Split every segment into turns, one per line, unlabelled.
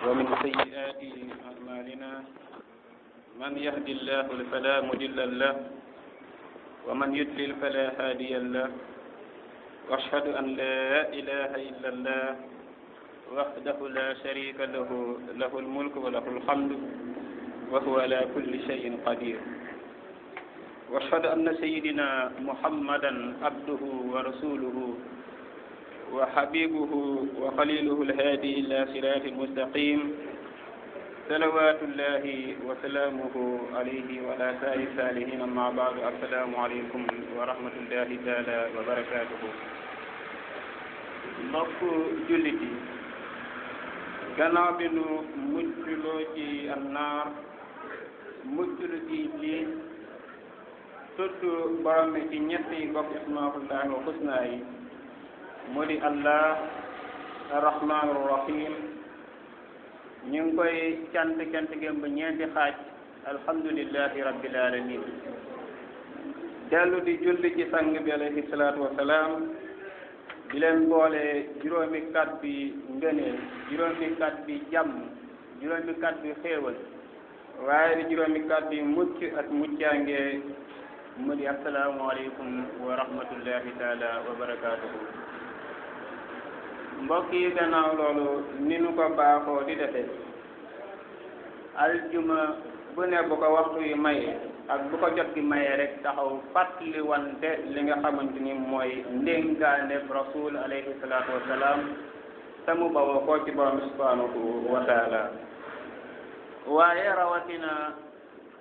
ومن سيئات أعمالنا من يهد الله فلا مضل له ومن يضلل فلا هادي له وأشهد أن لا إله إلا الله وحده لا شريك له له الملك وله الحمد وهو على كل شيء قدير وأشهد أن سيدنا محمدا عبده ورسوله وحبيبه وخليله الهادي إلى صراط المستقيم صلوات الله وسلامه عليه وعلى سائر الصالحين أما بعد السلام عليكم ورحمة الله تعالى وبركاته mbokk jullit yi gannaaw bi nu muccloo ci annaar mucclu ci lii tudd borom mi ci ñetti bokk ismaullahi wa husna yi mu di allah arrahman arrahim ñu ngi koy cant gëm ba ñeenti xaaj alhamdulillahi rabbil alamin dellu di julli ci sang bi alayhi salaatu wasalaam di leen boole juróomi kat bi ngëneel juróomi kat bi jàmm juróomi kat bi xéewal waaye di juróomi kat bi mucc ak muccaange mu di assalaamu aleykum wa rahmatullahi taala wa barakatuhu mbokk yi gannaaw loolu ni nu ko baaxoo di defe aljuma bu ne bu ko waxtu yi maye ak bu ko jot gi maye rek taxaw fàttali wante li nga xamante ni mooy ndénkaane rasul alayhi salaatu wasalaam te mu bawoo koo ci borom subhanahu wa taala waaye rawatina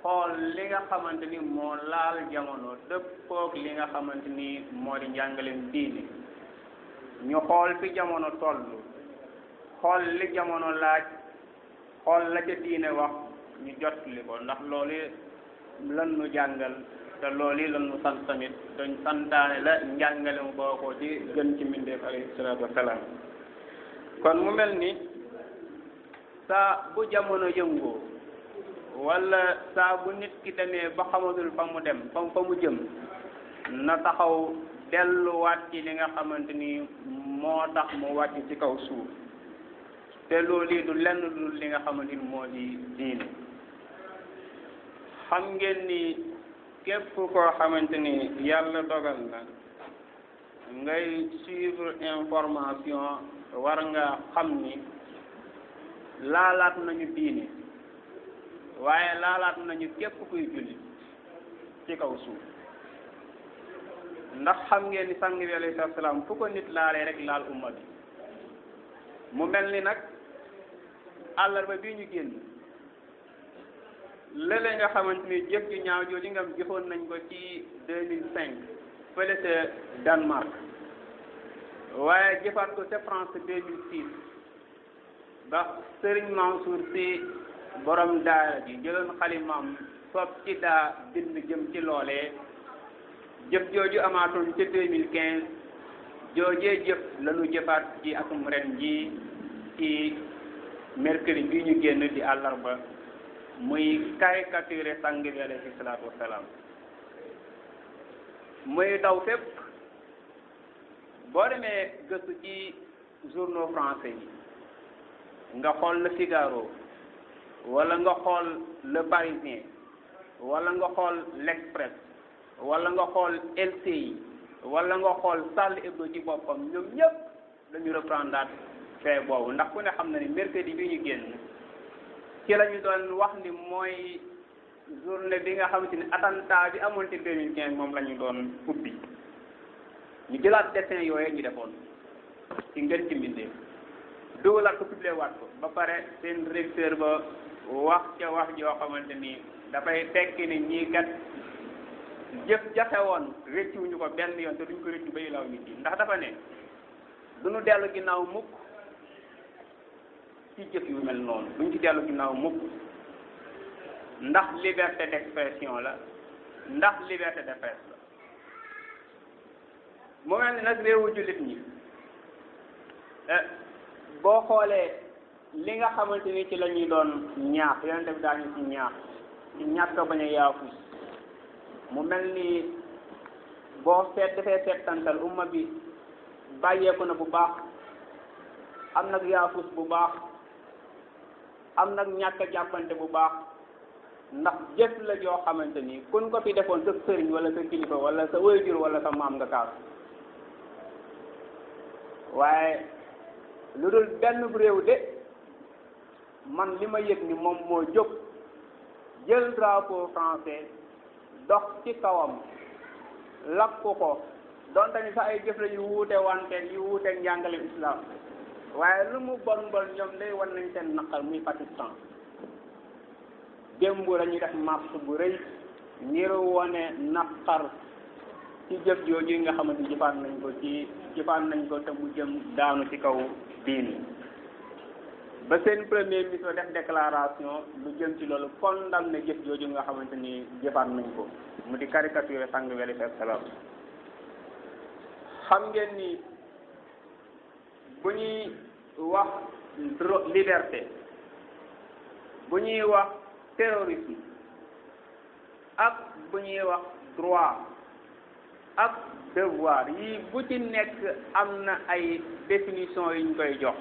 xool li nga xamante ni moo laal jamono dëppoog li nga xamante ni moo di njàngaleem diine ñu xool fi jamono toll xool li jamono laaj xool la ca diine wax ñu jottali ko ndax loolu lan nu jàngal te loolu lan nu sant tamit dañ santaane la njàngale mu boo ko ci gën ci mbindeef alayhi salaatu wasalaam kon mu mel ni saa bu jamono yëngoo wala saa bu nit ki demee ba xamatul fa mu dem fa mu jëm na taxaw delluwaat ci li nga xamante ni moo tax mu wàcc ci kaw suuf te loolu du lenn dul li nga xamante ni moo di diine xam ngeen ni képp koo xamante ni yàlla dogal na ngay suivre information war nga xam ni laalaat nañu diine waaye laalaat nañu képp kuy julli ci kaw suuf ndax xam ngeen ni sang bi alayhi salaam fu ko nit laalee rek laal umma bi mu mel ni nag àllarba bii ñu génn léeg-léeg nga xamante ni jëf ju ñaaw jooju nga jëfoon nañ ko ci 2005 fële ca Danemark waaye jëfaat ko ca France 2006 ba Serigne Mansour Sy borom daara ji jëloon xalimaam sopp ci daa bind jëm ci loolee jëf jooju amaatoon ca 2015 joojee jëf lañu jëfaat ci atum ren ji ci mercredi bi ñu génn di àllarba muy caricature sang bi alayhi salaatu wasalaam muy daw fépp boo demee gëstu ci journaux français yi nga xool Le Figaro wala nga xool Le Parisien wala nga xool L'Express wala nga xool LCI wala nga xool Charlie Hebdo ci boppam ñoom ñëpp dañu reprendre fee boobu ndax ku ne xam na ni mercredi bi ñu génn ci la ñu doon wax ni mooy journée bi nga xamante ni attentat bi amoon ci 2015 moom la ñu doon ubbi ñu jëlaat dessin yooyu ñu defoon ci ngeen ci mbindeef dugalaat ko publié waat ko ba pare seen directeur ba wax ca wax joo xamante ni dafay tekki ni ñii kat jëf jafe woon rëccuwuñu ko benn yoon te duñ ko rëccu bay law nit yi ndax dafa ne duñu dellu ginnaaw mukk ci jëf yu mel noonu duñ ci dellu ginnaaw mukk ndax liberté d'expression la ndax liberté de presse la mu mel ni nag réewu jullit ñi boo xoolee li nga xamante ni ci la ñuy doon ñaax yeneen def daañu ci ñaax ci ñàkk bañ a yaafus mu mel ni boo defee seetantal umma bi bàyyeeku na bu baax am nag yaafus bu baax am nag ñàkk a jàppante bu baax ndax jëf la joo xamante ni kun ko fi defoon sa sëriñ wala sa kilifa wala sa waajur wala sa maam nga kaas waaye lu dul benn réew de man li ma yëg ni moom moo jóg jël drapeau français dox ci kawam lakk ko donte ni sax ay jëf la yu wuute wanteen yu wuute njàngale islam waaye lu mu bon bon ñoom day wan nañ seen naqar muy Pakistan démb la ñuy def marche bu rëy ngir wone naqar ci jëf jooju nga xamante ni jëfaan nañ ko te mu jëm daanu ci kaw diini ba seen premier ministre def déclaration lu jëm ci loolu condamné jëf jooju nga xamante ni jëfaan nañ ko mu di caricature sang bi alayhi salaam xam ngeen ni bu ñuy wax liberté bu ñuy wax terrorisme ak bu ñuy wax droit ak devoir yi bu ci nekk am na ay définition yu ñu koy jox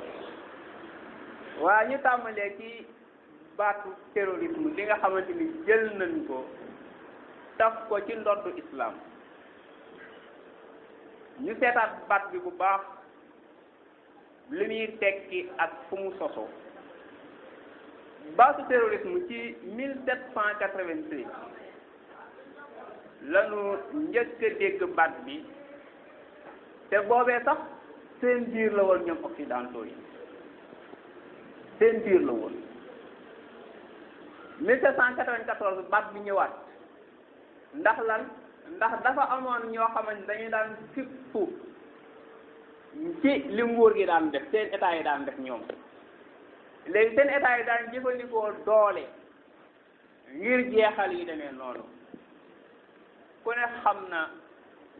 waa ñu tàmbalee ci baatu terrorisme li nga xamante ni jël nañ ko taf ko ci ndoddu islam ñu seetaat baat bi bu baax li muy tekki ak fu mu soso baatu terrorisme ci 1783 lanu njëkk a dégg baat bi te boobee sax seen biir la woon ñoom occidentaux yi seen biir la woon 1794 baat bi ñëwaat ndax lan ndax dafa amoon ñoo xamante dañu daan fippu ci li nguur gi daan def seen état yi daan def ñoom léegi seen état yi daan jëfandikoo doole ngir jeexal yi demee noonu ku ne xam na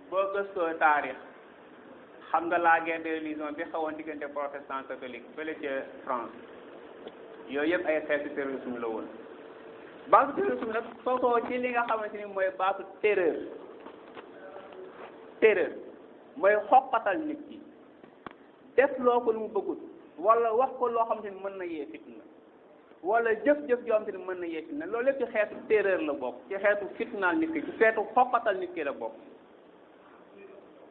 boo gëstoo taarix xam nga la guerre de religion bi xawoon diggante protestant catholique fële ca France yooyu yëpp ay xeetu terrorisme la woon baatu terrorisme nag sosoo ci li nga xamante ni mooy baatu terreur mooy xoqatal nit ki def loo ko lu mu bëggut wala wax ko loo xamante ni mën na yee fitna wala jëf-jëf joo xamante ni mën na yee fitna loolu lépp ci xeetu terreur la bokk ci xeetu fitnaal nit ki ci xeetu xoqatal nit ki la bokk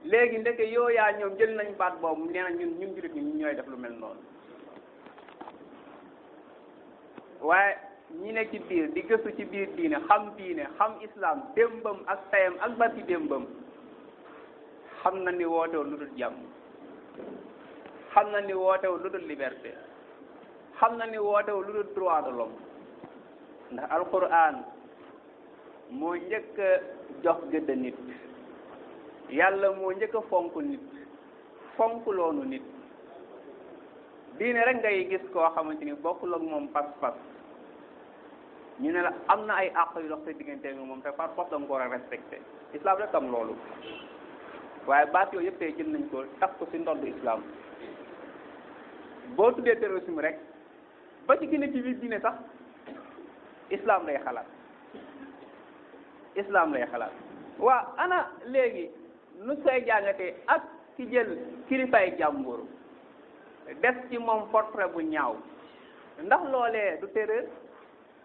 léegi ndeke yooyaa ñoom jël nañ baat boobu nee na ñun jullit ñi ñooy def lu mel noonu waaye ñi ne ci biir di gëstu ci biir diine xam islam démbam ak tayam ak barki démbam xam na ni wootew lu dul jàmm xam na ni wootew lu dul liberté xam na ni wootew lu dul droit de l'homme ndax alquran moo njëkk a jox gëdd nit yàlla moo njëkk a fonk nit fonk loonu nit diine rek ngay gis koo xamante ni bokkul ak moom pas-pas ñu ne la am na ay àq yu dox sa diggante ak moom te par force da nga ko war a respecté islam rek am loolu waaye baat yooyu yëpp tey jël nañ ko taf ko ci ndoddu islam boo tuddee terrorisme rek ba ci gën a ci biir diine sax islam lay xalaat waa ana léegi nu koy jàngatee ak ki jël kilifaay jàmbur def ci moom portrait bu ñaaw ndax loolee du terreur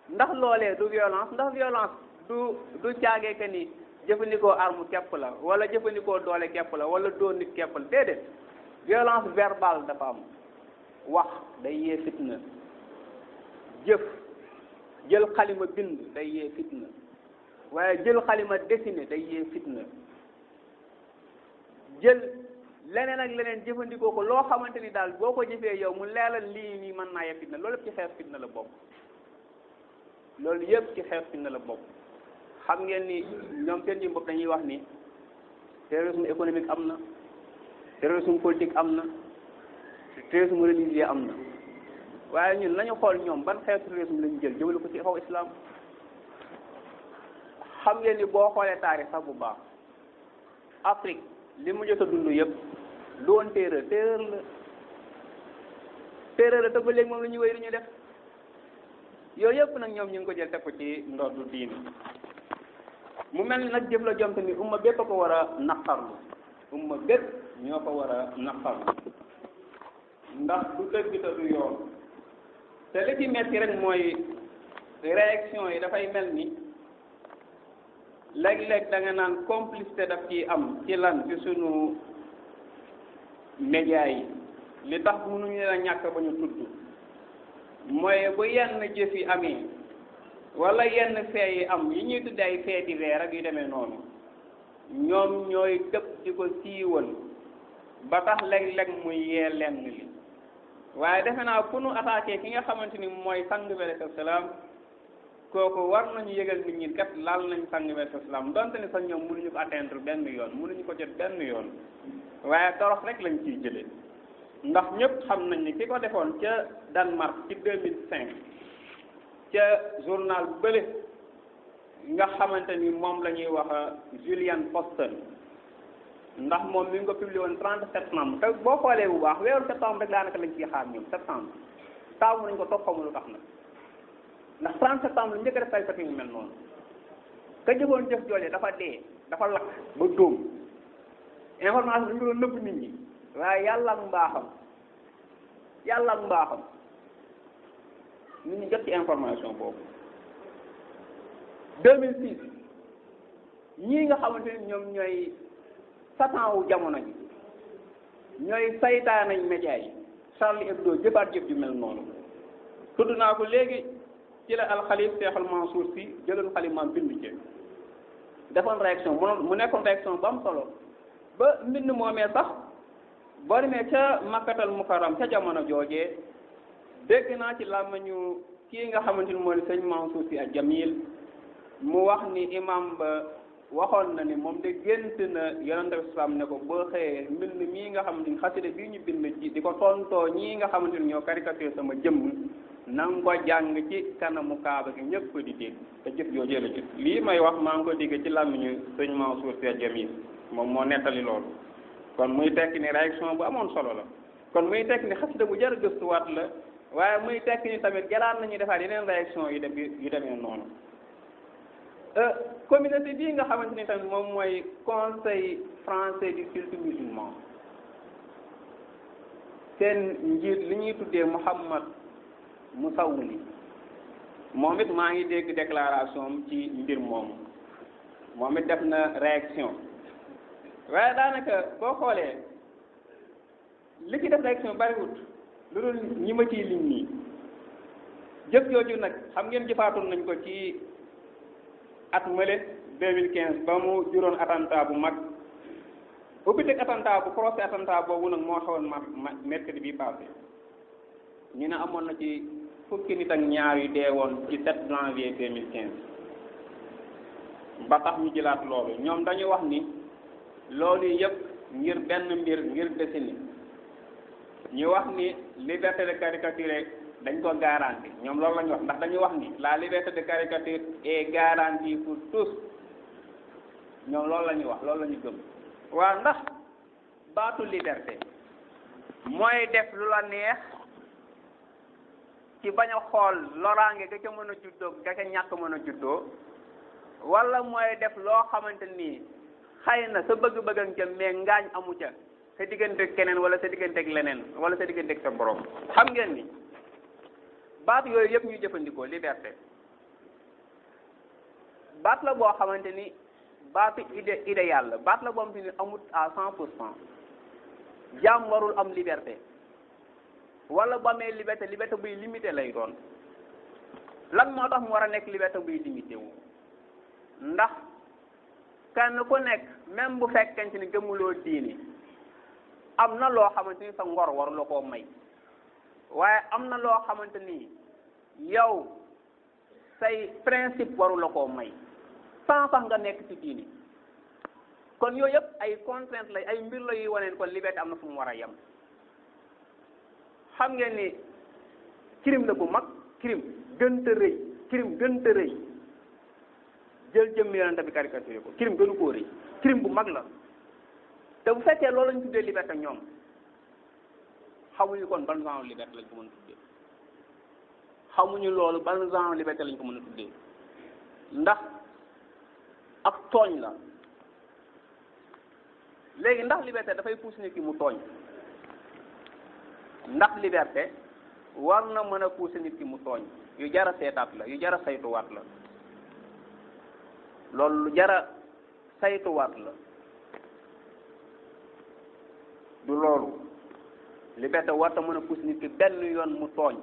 ndax loolee du violence ndax violence du caagee que ni jëfandikoo arme képp la wala jëfandikoo doole képp la wala dóor nit képp la déedéet violence verbale dafa am wax day yee fitna jël xalima bind day yee fitna waaye jël xalima dessiné day yee fitna jël leneen ak leneen jëfandikoo ko loo xamante ni daal boo ko jëfee yow mu leeral lii nii mën naa yee fitna loolu yëpp ci xeex fitna la bokk xam ngeen ni ñoom seen ji bopp dañuy wax ni terrorisme économique am na terrorisme politique am na terrorisme religieux am na waaye ñun nañu xool ñoom ban xeetu terrorisme lañu jël jëmale ko ci xaw islam xam ngeen ni boo xoolee taarix sax bu baax Afrique li mu jot a dund yëpp du woon terreur la te ba léegi moom la ñuy wéy lu ñu def yooyu yëpp nag ñoom ñu ngi ko jël teg ko ci ndoddu diine mu mel ni nag jëf la jom tamit umma bépp a ko war a naqarlu umma bépp ñoo ko war a naqarlu ndax du dëgg te du yoon te li ci metti rek mooy réaction yi dafay mel ni léeg-léeg da nga naan complicité daf ciy am ci lan ci sunu média yi li tax mënuñu la ñàkk ba ñu tudd mooy bu yenn jëf yi amee wala yenn fee yi am yi ñuy tudde ay fee divers ak yu demee noonu ñoom ñooy tëb di ko siiwal ba tax léeg-léeg muy yee lenn li waaye defe naa fu nu attaqué ki nga xamante ni mooy sang bi alayhi salaam kooku war nañu yëgal nit ñi kat laal nañ sang bi alayhi salaam donte ni sax ñoom mënuñu ko atteindre benn yoon mënuñu ko jot benn yoon waaye torox rek lañ ciy jëlee ndax ñëpp xam nañ ni ki ko defoon ca Danemark ci 2005 ca journal bële nga xamante ni moom la ñuy wax Julian Posten ndax moom mi ngi ko publié woon 30 septembre te boo xoolee bu baax weeru septembre rek daanaka lañ ciy xaar ñoom septembre taamu nañ ko topp xamul lu tax nag ndax 30 septembre njëkk a def tay sati mu mel noonu ka jëfoon jëf jooje dafa dee dafa lakk ba dóom information dañu doon nëbb nit ñi waaye yàlla ak mbaaxam nit ñi jot ci information boobu 2006 ñii nga xamante ni ñoom ñooy satan wu jamono ji ñooy saytaanañ média yi Charlie Hebdo jëfaat jëf ju mel noonu tudd naa ko léegi ci la alxalif Cheikh al Mansour si jëloon xalimaam bind ci defoon réaction mu nekkoon réaction bu am solo ba mbind moomee sax boo demee ca Makkatal Mukarram ca jamono joojee dégg naa ci làmmiñu kii nga xamante ni moo di sëñ Mansour si ak Jamil mu wax ni imam ba waxoon na ni moom de gént na yonente bi salaam ne ko boo xëyee mbind mii nga xamante ni xasida bii ñu bind ci di ko tontoo ñii nga xamante ni ñoo caricature sama jëmm na nga ko jàng ci kanamu kaaba gi ñëpp ko di dégg te jëf joojee la jëf lii may wax maa ngi ko dégg ci làmmiñu sëñ Mansour si ak Jamil moom moo nettali loolu kon muy tekki ni réaction bu amoon solo la kon muy tekki ni xasida bu jar a gëstuwaat la waaye muy tekki ni tamit jalaat nañu defaat yeneen réaction yu demee noonu communauté bii nga xamante ni tamit moom mooy conseil français du culte musulman seen njiit li ñuy tuddee Mouhamad Moussaouli moom it maa ngi dégg déclaration am ci mbir moomu moom it def na réaction waaye daanaka boo xoolee li ci def réaction bariwut lu dul ñi ma ciy lim nii jëf jooju nag xam ngeen jëfaatoon nañ ko ci at mële 2015 ba mu juróon attentat bu mag ubbiteg attentat bu procès attentat boobu nag moo xawoon mercredi bi passé ñu ne amoon na ci fukki nit ak ñaar yu dee woon ci 7 janvier 2015 ba tax ñu jëlaat loolu ñoom dañu wax ni loolu yëpp ngir benn mbir ngir décennie ñu wax ni liberté de caricature dañ ko garanti ñoom loolu la ñu wax ndax dañu wax ni la liberté de caricature est garantie pour tous ñoom loolu la ñu wax loolu la ñu gëm waaw ndax baatu liberté mooy def lu la neex ci bañ a xool loraange ga ca mën a juddoo ga ca ñàkk mën a juddoo wala mooy def loo xamante nii xëy na sa bëgg-bëgg nga ca mais ngaañ amu ca sa digganteeg keneen wala sa digganteeg leneen wala sa digganteeg sa borom xam ngeen ni baat yooyu yëpp ñuy jëfandikoo liberté baat la boo xamante ni baatu idéal la baat la boo xamante ni amut à 100% jaam warul am liberté wala bu amee liberté buy limité lay doon lan moo tax mu war a nekk liberté buy limité wu ndax kenn ku nekk même bu fekkente ni gëmuloo diini am na loo xamante ni sa ngor waru la koo may waaye am na loo xamante ni yow say principe waru la koo may sans sax nga nekk ci diini kon yooyu yëpp ay contrainte lay ay mbir la yuy waneen kon liberté am na fu mu war a yem xam ngeen ni crime la bu mag crime gënta rëy jël jëmm yonent bi caricature ko crime gënu koo rëy crime bu mag la te bu fekkee loolu lañ tuddee liberté ñoom xamuñu kon ban genre liberté lañ ko mën a tuddee xamuñu loolu ban genre liberté lañ ko mën a tuddee ndax ak tooñ la léegi ndax liberté dafay pousse nit ki mu tooñ ndax liberté war na mën a pousser nit ki mu tooñ yu jara seetaat la yu jara saytuwaat la loolu lu jara saytuwaat la du loolu liberté warta mën a pousser nit ki benn yoon mu tooñ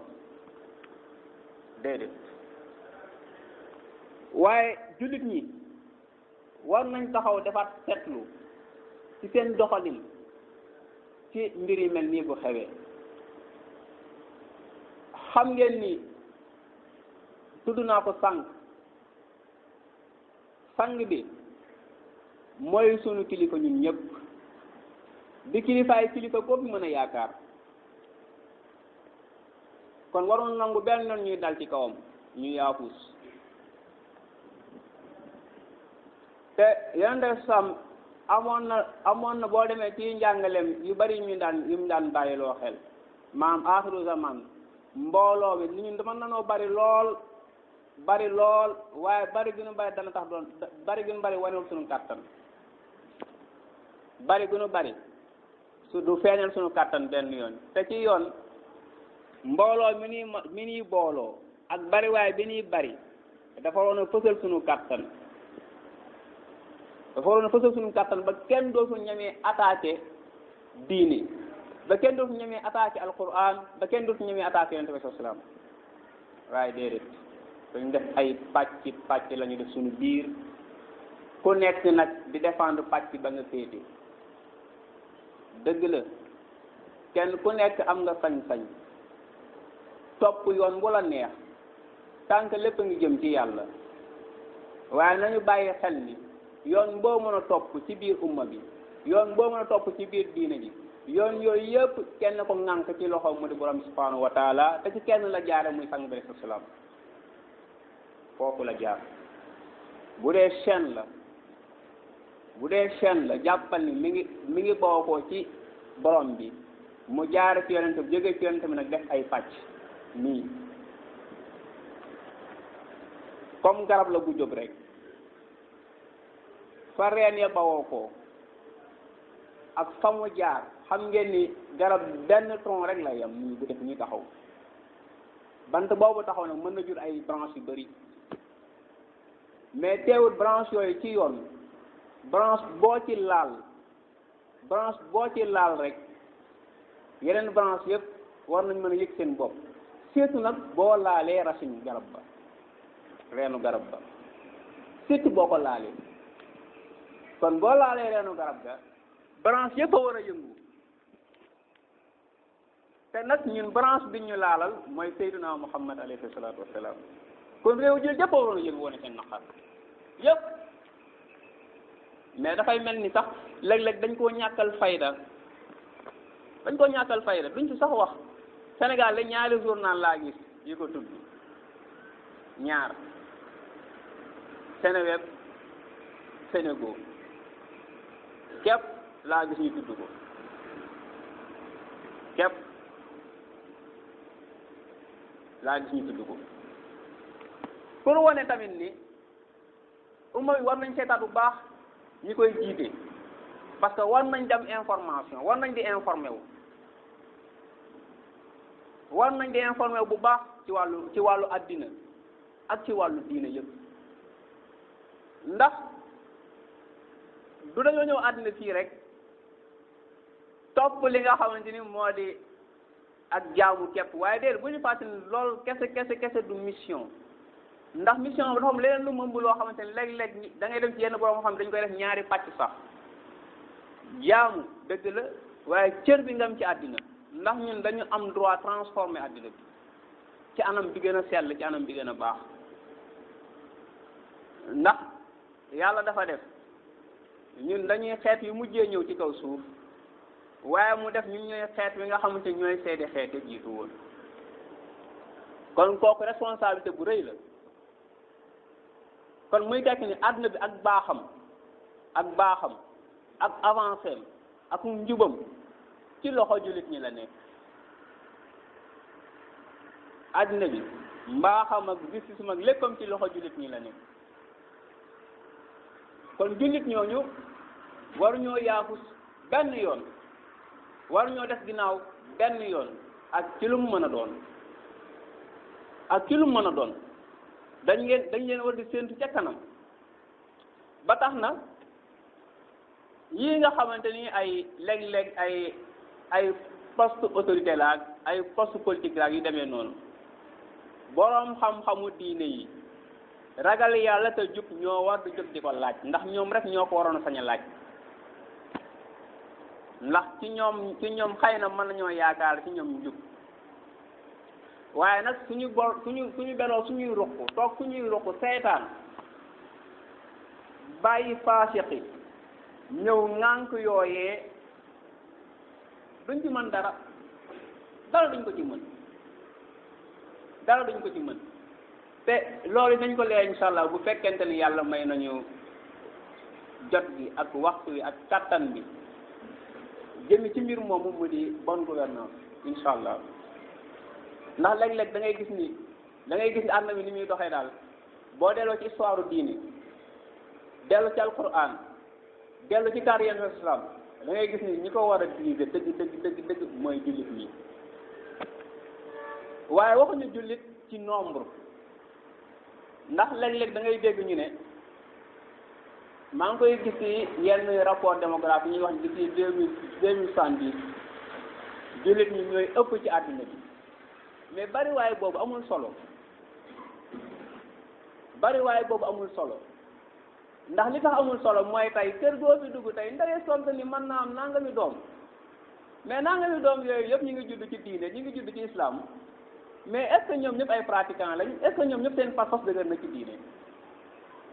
déedéet waaye jullit ñi war nañ taxaw defaat seetlu ci seen doxalin ci mbir yi mel nii bu xewee xam ngeen ni tudd naa ko sang bi mooy sunu kilifa ñun ñëpp di kilifaay kilifa koo fi mën a yaakaar kon waroon nangu benn yoon ñuy dal ci kawam ñu yaafus te yeneen sam amoon na boo demee ci njàngaleem yu bari yu mu daan bàyyiloo xel maam aaxiru zaman mbooloo bi ni ñun dama nanoo bari lool waaye bari gënu bari dana tax doon bari gënu bari wanewul sunu kàttan bari gënu bari su du feeñal sunu kàttan benn yoon te ci yoon mbooloo mi nii booloo ak bari waaye bi nii bari dafa waroon a fësal sunu kàttan ba kenn dootu ñemee attaqué diini ba kenn dootu ñemee attaqué alquran ba kenn dootu ñemee attaqué yonent bi salaam waaye déedéet dañu def ay pàcc la ñu def suñu biir ku nekk nag di défendre pàcc ba nga féete dëgg la kenn ku nekk am nga sañ-sañ topp yoon bu la neex tànk lépp a ngi jëm ci yàlla waaye nañu bàyyi xel ni yoon boo mën a topp ci biir umma bi yoon boo mën a topp ci biir diine ji yoon yooyu yëpp kenn ko ŋànk ci loxo mu di borom subhanahu wa taala te ci kenn la jaare muy sang bi alayhi salaam foofu la jaar bu dee chaîne la jàppal ni mi ngi bokkoo ci borom bi mu jaare ci yonent bi jóge ci yonent bi nag def ay pàcc nii comme garab la gu jóg rek fa reen ya bawoo ko ak fa mu jaar xam ngeen ni garab benn tronc rek la yam nii bu def ñu taxaw bant boobu taxaw nag mën na jur ay branche yu bari mais teewul branche yooyu ci yoon branche boo ci laal rek yeneen branche yëpp war nañ mën a yëg seen bopp surtout nag boo laalee racine garab ba reenu garab ba surtout boo ko laalee kon boo laalee reenu garab ga branche yëpp a war a yëngu te nag ñun branche bi ñu laalal mooy Seydina Muhammad alayhi salaatu wassalaam kon réew jël yëpp a waroon a yëngu woon seen naqar yëpp mais dafay mel ni sax léeg-léeg dañ koo ñàkkal fayda duñ ci sax wax Sénégal la ñaari journal laa gis yi ko tudd ñaar Seneweb Senego képp laa gis ñu tudd ko képp laa gis ñu tudd ko pour wane tamit ni umma bi war nañ seetaat bu baax ñi koy jiite parce que war nañ dem information war nañ di informé wu bu baax ci wàllu addina ak ci wàllu diine yëpp ndax du dañoo ñëw àddina fii rek topp li nga xamante ni moo di ak jaamu képp waaye déedéet bu ñu fàttali loolu kese du mission ndax mission bi dafa am leneen lu mëmb loo xamante ni léeg-léeg da ngay dem ci yenn borom xam dañu koy def ñaari pàcc sax jaamu dëgg la waaye cër bi nga am ci àddina ndax ñun dañu am droit transformer àddina bi ci anam bi gën a sell ci anam bi gën a baax ndax yàlla dafa def ñun dañuy xeet yu mujjee ñëw ci kaw suuf waaye mu def ñun ñooy xeet wi nga xamante ni ñooy seede xeet yi jiitu woon kon kooku responsabilité bu rëy la kon muy tekki ni àdduna bi ak baaxam ak avancé ak njubam ci loxo jullit ñi la nekk àdduna bi mbaaxam ak justice ak léppam ci loxo jullit ñi la nekk kon jullit ñooñu waruñoo yaafus benn yoon waruñoo def ginnaaw benn yoon ak ci lu mu mën a doon ak ci lu mën a doon dañ leen war di séentu ca kanam ba tax na yii nga xamante ni ay léeg-léeg ay poste autorité la ak ay poste politique la ak yu demee noonu boroom xam-xamu diine yi ragal yàlla te jub ñoo war di jóg di ko laaj ndax ñoom rek ñoo ko waroon a sañ a laaj ndax ci ñoom xëy na mën nañoo yaakaar ci ñoom jub waaye nag suñu beloo suñuy ruq toog suñuy ruq seytaan bàyyi faasiqi ñëw ŋànk yooyee duñ ci mën dara duñ ko ci mën te loolu dañ ko leer insha allah bu fekkente ni yàlla may nañu jot gi ak waxtu wi ak kattan bi jëmi ci mbir moomu mu di bonne gouvernance insha allah ndax léeg-léeg da ngay gis ni àdduna bi ni muy doxee daal boo delloo ci histoire diine dellu ci alquran dellu ci taarix yenn islam da ngay gis ni ñi ko war a diriger dëgg mooy jullit ñi waaye waxuñu jullit ci nombre ndax léeg-léeg da ngay dégg ñu ne maa ngi koy gis ci yenn rapport démographique ñuy wax d'ici 2070 jullit ñi ñooy ëpp ci àdduna bi mais bariwaay boobu amul solo ndax li tax amul solo mooy tey kër goo fi dugg tey ndey sont ni mën naa am nangami doom mais nangami doom yooyu yëpp ñu ngi judd ci diine ñu ngi judd ci islam mais est-ce que ñoom ñëpp ay pratiquants lañ est-ce que ñoom ñëpp seen pas-pas dëgër na ci diine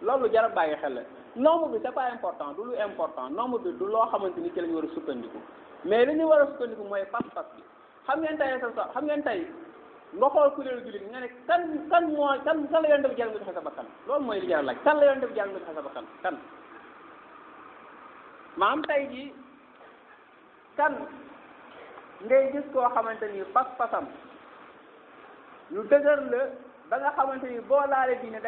loolu jar a bàyyi xel la nombre bi c'est pas important du lu important nombre bi du loo xamante ni ci la ñu war a sukkandiku mais li ñu war a sukkandiku mooy pas-pas bi xam ngeen tey nga xool kuréelu jullit nga ne kan la yonent bi jàll nga joxe sa bakkan loolu mooy li jar a laaj kan la yonent bi jàll nga joxe sa bakkan kan maam tey jii kan ngay gis koo xamante ni pas-pasam lu dëgër la ba nga xamante ni boo laalee diine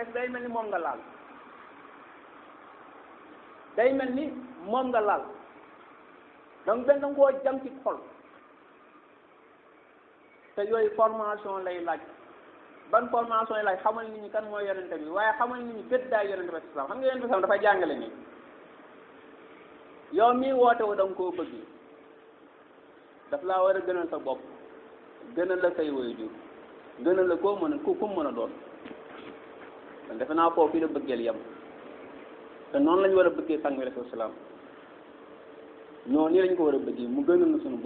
day mel ni moom nga laal donc benn danga koo jam ci xol te yooyu formation lay laaj ban formation lay laaj xamal nit ñi kan mooy yonente bi waaye xamal nit ñi gët daay yonente bi islam xam nga yonente bi islam dafay jàngale ni yow mii woote wu da nga koo bëgg daf laa war a gënal sa bopp gënal la say waajur gënal la koo mën a ku mën a doon kon defe naa foofu fii la bëggeel yem te noonu lañu war a bëggee sang bi alayhi salaam noonu nii lañ ko war a bëggee mu gënal na suñu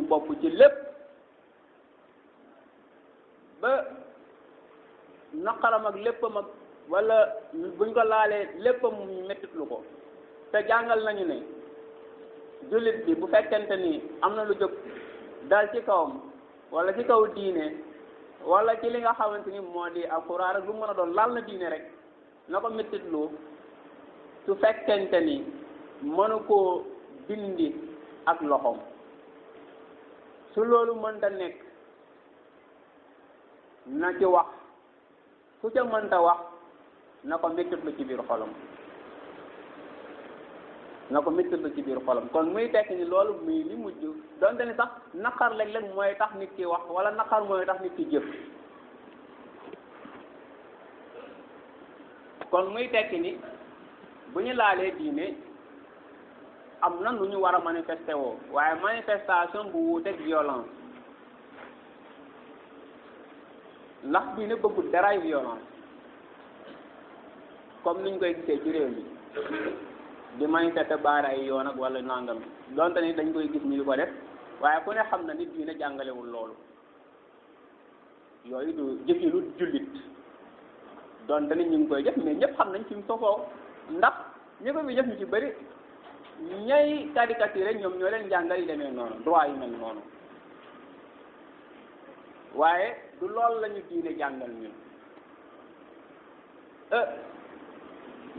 bopp ci lépp ba naqaram ak léppam ak wala buñ ko laalee léppam ñu mettitlu ko te jàngal nañu ne jullit bi bu fekkente ni am na lu jóg dal ci kawam wala ci kaw diine wala ci li nga xamante ni moo di alxuraan rek lu mën a doon laal na diine rek na ko mettitlu su fekkente ni mënu koo dindi ak loxoom su loolu mënta nekk na ci wax su ca mënta wax na ko mettitlu ci biir xolam kon muy tekk ni loolu muy li mujj donte ni sax naqar léeg-léeg mooy tax nit ki wax wala naqar mooy tax nit ki jëf kon muy tekki ni bu ñu laalee diine am na nu ñu war a manifester woo waaye manifestation bu wuuteeg violence ndax diine bëggul daraay violence comme niñ koy gisee ci réew mi di manifester baare ay yoon ak wala nangam donte ni dañ koy gis ñu di ko def waaye ku ne xam na nit diine jàngalewul loolu yooyu du jëf yi lu jullit donte ni ñu ngi koy def mais ñëpp xam nañ fi mu sosoo ndax ñi ko fi jëf ñu ci bëri ñay caricature ñoom ñoo leen jàngal yi demee noonu droit yu mel noonu waaye du loolu la ñu diine jàngal ñun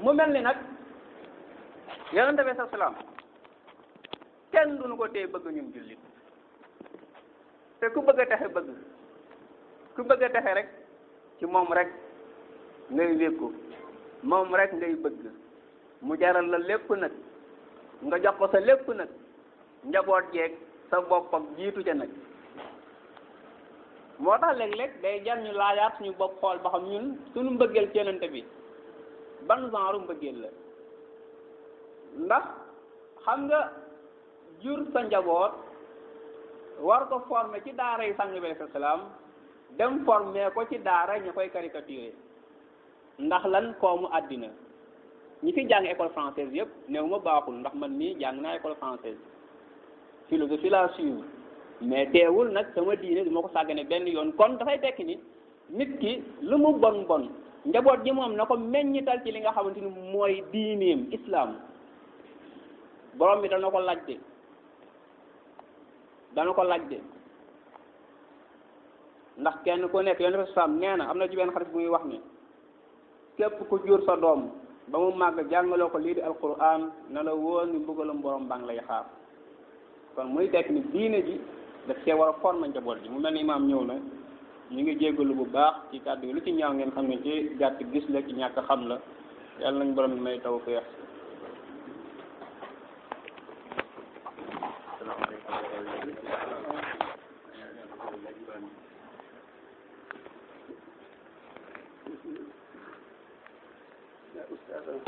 mu mel ni nag yonente bi salaam kenn duñu ko tee bëgg ñun jullit te ku bëgg a texe rek ci moom rek ngay wékku moom rek ngay bëgg mu jaral la lépp nag nga jox ko sa lépp nag njaboot jeeg sa bopp ak jiitu ca nag moo tax léeg-léeg day jar ñu laajaat suñu bopp xool ba xam ñun suñu mbëggeel ci yonente bi ban genre mbëggeel la ndax xam nga jur sa njaboot war ko former ci daara yi sang bi alayhi salaam dem former ko ci daara ñu koy caricaturé ndax lan koomu àddina ñi fi jàng école française yëpp néew ma baaxul ndax man mii jàng naa école française philosophie laa suivre mais teewul nag sama diine du ma ko sàggane benn yoon kon dafay tekk ni nit ki lu mu bon bon njaboot ji moom na ko meññital ci li nga xamante ni mooy diineem islam borom bi dana ko laaj de ndax kenn ku nekk yonent bi sam nee na am na ci benn xarit bu muy wax ni képp ku jur sa doom ba mu màgg jàngaloo ko lii di alquran na la wóor ni mbugalum borom baa ngi lay xaar kon muy tekk ni diine ji daf see war a former njaboot ji mu mel ni imaam ñëw na ñu ngi jéggalu bu baax ci kàddu yi lu ci ñaaw ngeen xam ne ci gàtt gis la ci ñàkk xam la yàlla nañ borom bi may tawfeex يا أستاذ